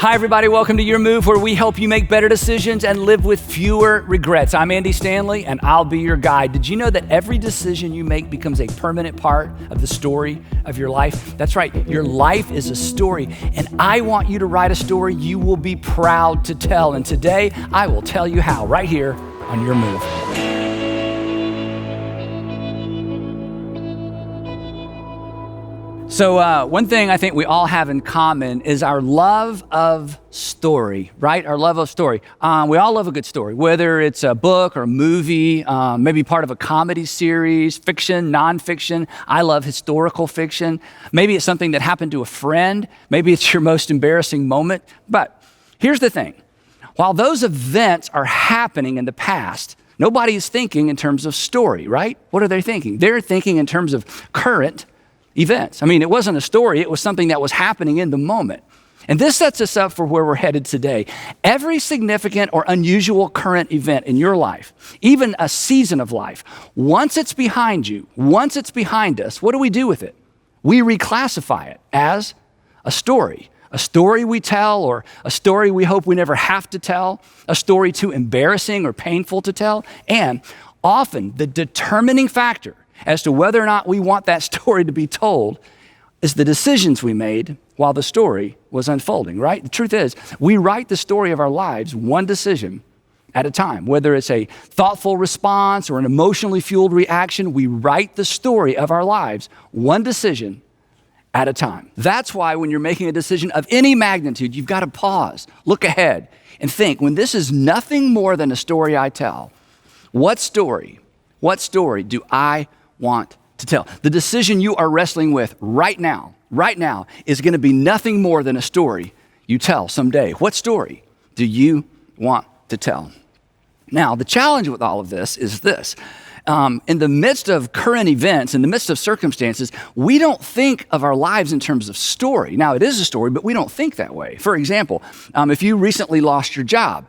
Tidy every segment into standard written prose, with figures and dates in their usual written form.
Hi, everybody. Welcome to Your Move, where we help you make better decisions and live with fewer regrets. I'm Andy Stanley, and I'll be your guide. Did you know that every decision you make becomes a permanent part of the story of your life? That's right. Your life is a story, and I want you to write a story you will be proud to tell. And today, I will tell you how, right here on Your Move. So one thing I think we all have in common is our love of story, right? Our love of story. We all love a good story, whether it's a book or a movie, maybe part of a comedy series, fiction, nonfiction. I love historical fiction. Maybe it's something that happened to a friend. Maybe it's your most embarrassing moment. But here's the thing. While those events are happening in the past, nobody is thinking in terms of story, right? What are they thinking? They're thinking in terms of current events. I mean, it wasn't a story, it was something that was happening in the moment. And this sets us up for where we're headed today. Every significant or unusual current event in your life, even a season of life, once it's behind you, once it's behind us, what do we do with it? We reclassify it as a story we tell, or a story we hope we never have to tell, a story too embarrassing or painful to tell. And often the determining factor as to whether or not we want that story to be told is the decisions we made while the story was unfolding, right? The truth is, we write the story of our lives one decision at a time. Whether it's a thoughtful response or an emotionally fueled reaction, we write the story of our lives one decision at a time. That's why when you're making a decision of any magnitude, you've got to pause, look ahead, and think, when this is nothing more than a story I tell, what story do I want to tell? The decision you are wrestling with right now is going to be nothing more than a story you tell someday. What story do you want to tell? Now, the challenge with all of this is this. In the midst of current events, in the midst of circumstances, we don't think of our lives in terms of story. Now, it is a story, but we don't think that way. For example, if you recently lost your job,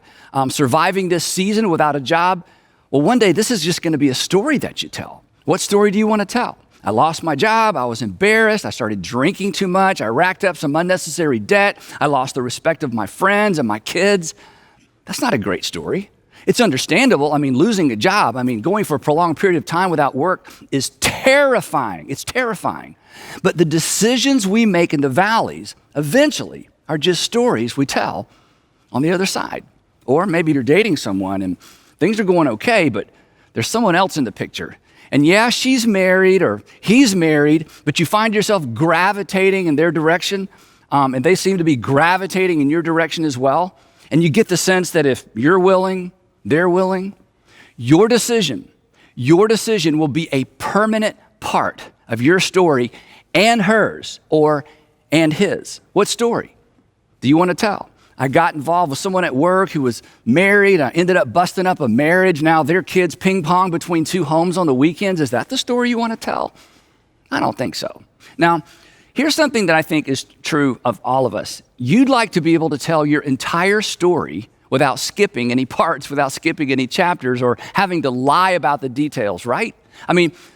surviving this season without a job, well, one day this is just going to be a story that you tell. What story do you want to tell? I lost my job. I was embarrassed. I started drinking too much. I racked up some unnecessary debt. I lost the respect of my friends and my kids. That's not a great story. It's understandable. I mean, losing a job, going for a prolonged period of time without work is terrifying. It's terrifying. But the decisions we make in the valleys eventually are just stories we tell on the other side. Or maybe you're dating someone and things are going okay, but there's someone else in the picture. And yeah, she's married or he's married, but you find yourself gravitating in their direction, and they seem to be gravitating in your direction as well. And you get the sense that if you're willing, they're willing. Your decision will be a permanent part of your story and hers, and his. What story do you want to tell? I got involved with someone at work who was married. I ended up busting up a marriage. Now their kids ping pong between two homes on the weekends. Is that the story you want to tell? I don't think so. Now, here's something that I think is true of all of us. You'd like to be able to tell your entire story without skipping any parts, without skipping any chapters, or having to lie about the details, right?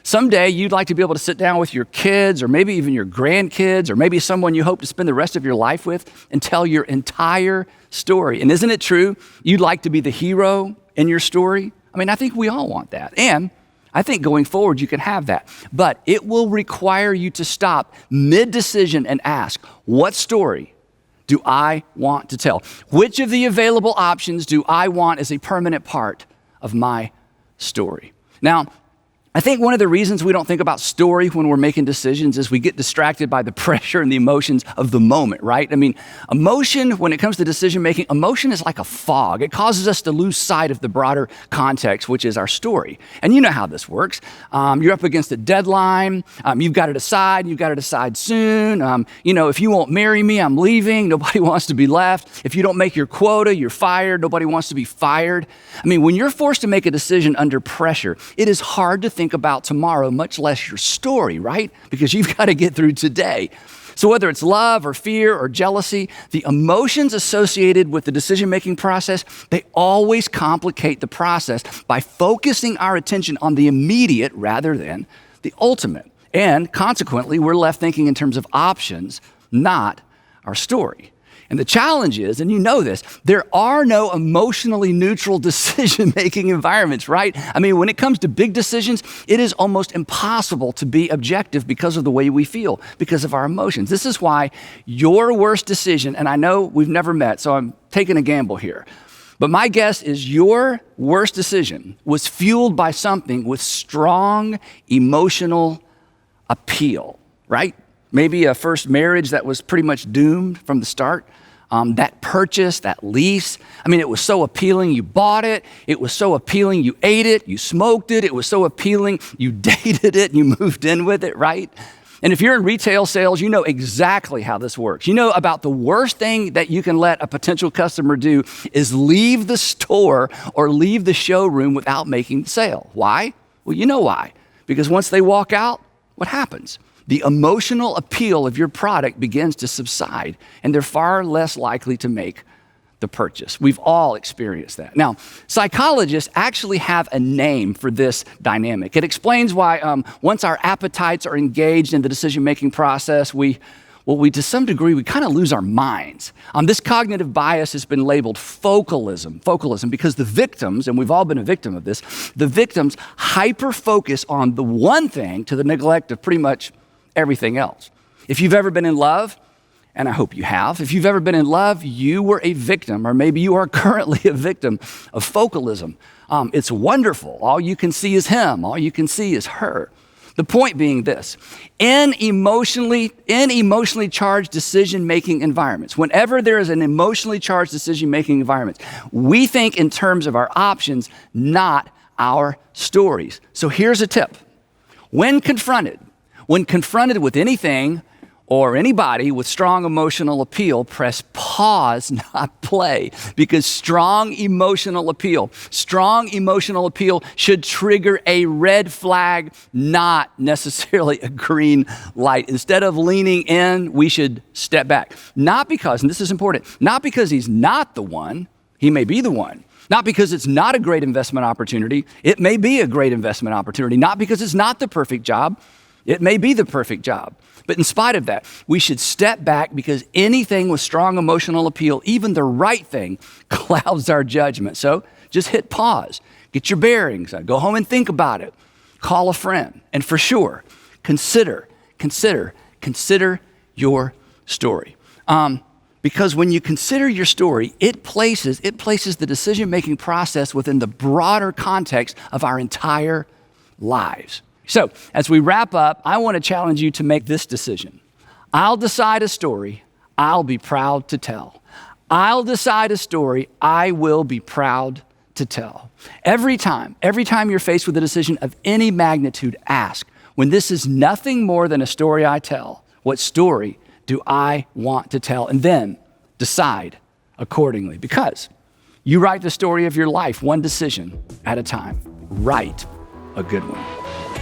Someday you'd like to be able to sit down with your kids, or maybe even your grandkids, or maybe someone you hope to spend the rest of your life with and tell your entire story. And isn't it true? You'd like to be the hero in your story. I think we all want that. And I think going forward, you can have that. But it will require you to stop mid-decision and ask, what story do I want to tell? Which of the available options do I want as a permanent part of my story? Now, I think one of the reasons we don't think about story when we're making decisions is we get distracted by the pressure and the emotions of the moment, right? Emotion, when it comes to decision making, emotion is like a fog. It causes us to lose sight of the broader context, which is our story. And you know how this works. You're up against a deadline. You've got to decide soon. If you won't marry me, I'm leaving. Nobody wants to be left. If you don't make your quota, you're fired. Nobody wants to be fired. When you're forced to make a decision under pressure, it is hard to think about tomorrow, much less your story, right? Because you've got to get through today. So whether it's love or fear or jealousy, the emotions associated with the decision-making process, they always complicate the process by focusing our attention on the immediate rather than the ultimate. And consequently, we're left thinking in terms of options, not our story. And the challenge is, and you know this, there are no emotionally neutral decision-making environments, right? I mean, when it comes to big decisions, it is almost impossible to be objective because of the way we feel, because of our emotions. This is why your worst decision, and I know we've never met, so I'm taking a gamble here, but my guess is your worst decision was fueled by something with strong emotional appeal, right? Maybe a first marriage that was pretty much doomed from the start. That purchase, that lease, I mean, it was so appealing, you bought it. It was so appealing, you ate it, you smoked it. It was so appealing, you dated it, and you moved in with it, right? And if you're in retail sales, you know exactly how this works. You know about the worst thing that you can let a potential customer do is leave the store or leave the showroom without making the sale. Why? Well, you know why. Because once they walk out, what happens? The emotional appeal of your product begins to subside, and they're far less likely to make the purchase. We've all experienced that. Now, psychologists actually have a name for this dynamic. It explains why once our appetites are engaged in the decision-making process, we to some degree, we kind of lose our minds. This cognitive bias has been labeled focalism, because the victims, and we've all been a victim of this, the victims hyper-focus on the one thing to the neglect of pretty much everything else. If you've ever been in love, and I hope you have, if you've ever been in love, you were a victim, or maybe you are currently a victim of focalism. It's wonderful. All you can see is him. All you can see is her. The point being this: in emotionally charged decision-making environments, whenever there is an emotionally charged decision-making environment, we think in terms of our options, not our stories. So here's a tip. When confronted with anything or anybody with strong emotional appeal, press pause, not play, because strong emotional appeal should trigger a red flag, not necessarily a green light. Instead of leaning in, we should step back. Not because, and this is important, not because he's not the one, he may be the one. Not because it's not a great investment opportunity, it may be a great investment opportunity. Not because it's not the perfect job, it may be the perfect job. But in spite of that, we should step back, because anything with strong emotional appeal, even the right thing, clouds our judgment. So just hit pause, get your bearings, go home and think about it, call a friend, and for sure, consider your story. Because when you consider your story, it places the decision-making process within the broader context of our entire lives. So, as we wrap up, I want to challenge you to make this decision. I'll decide a story I'll be proud to tell. I'll decide a story I will be proud to tell. Every time you're faced with a decision of any magnitude, ask, when this is nothing more than a story I tell, what story do I want to tell? And then decide accordingly, because you write the story of your life one decision at a time. Write a good one.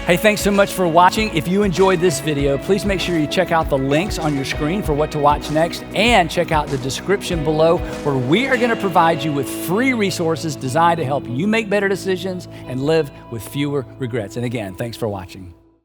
Hey, thanks so much for watching. If you enjoyed this video, please make sure you check out the links on your screen for what to watch next, and check out the description below, where we are going to provide you with free resources designed to help you make better decisions and live with fewer regrets. And again, thanks for watching.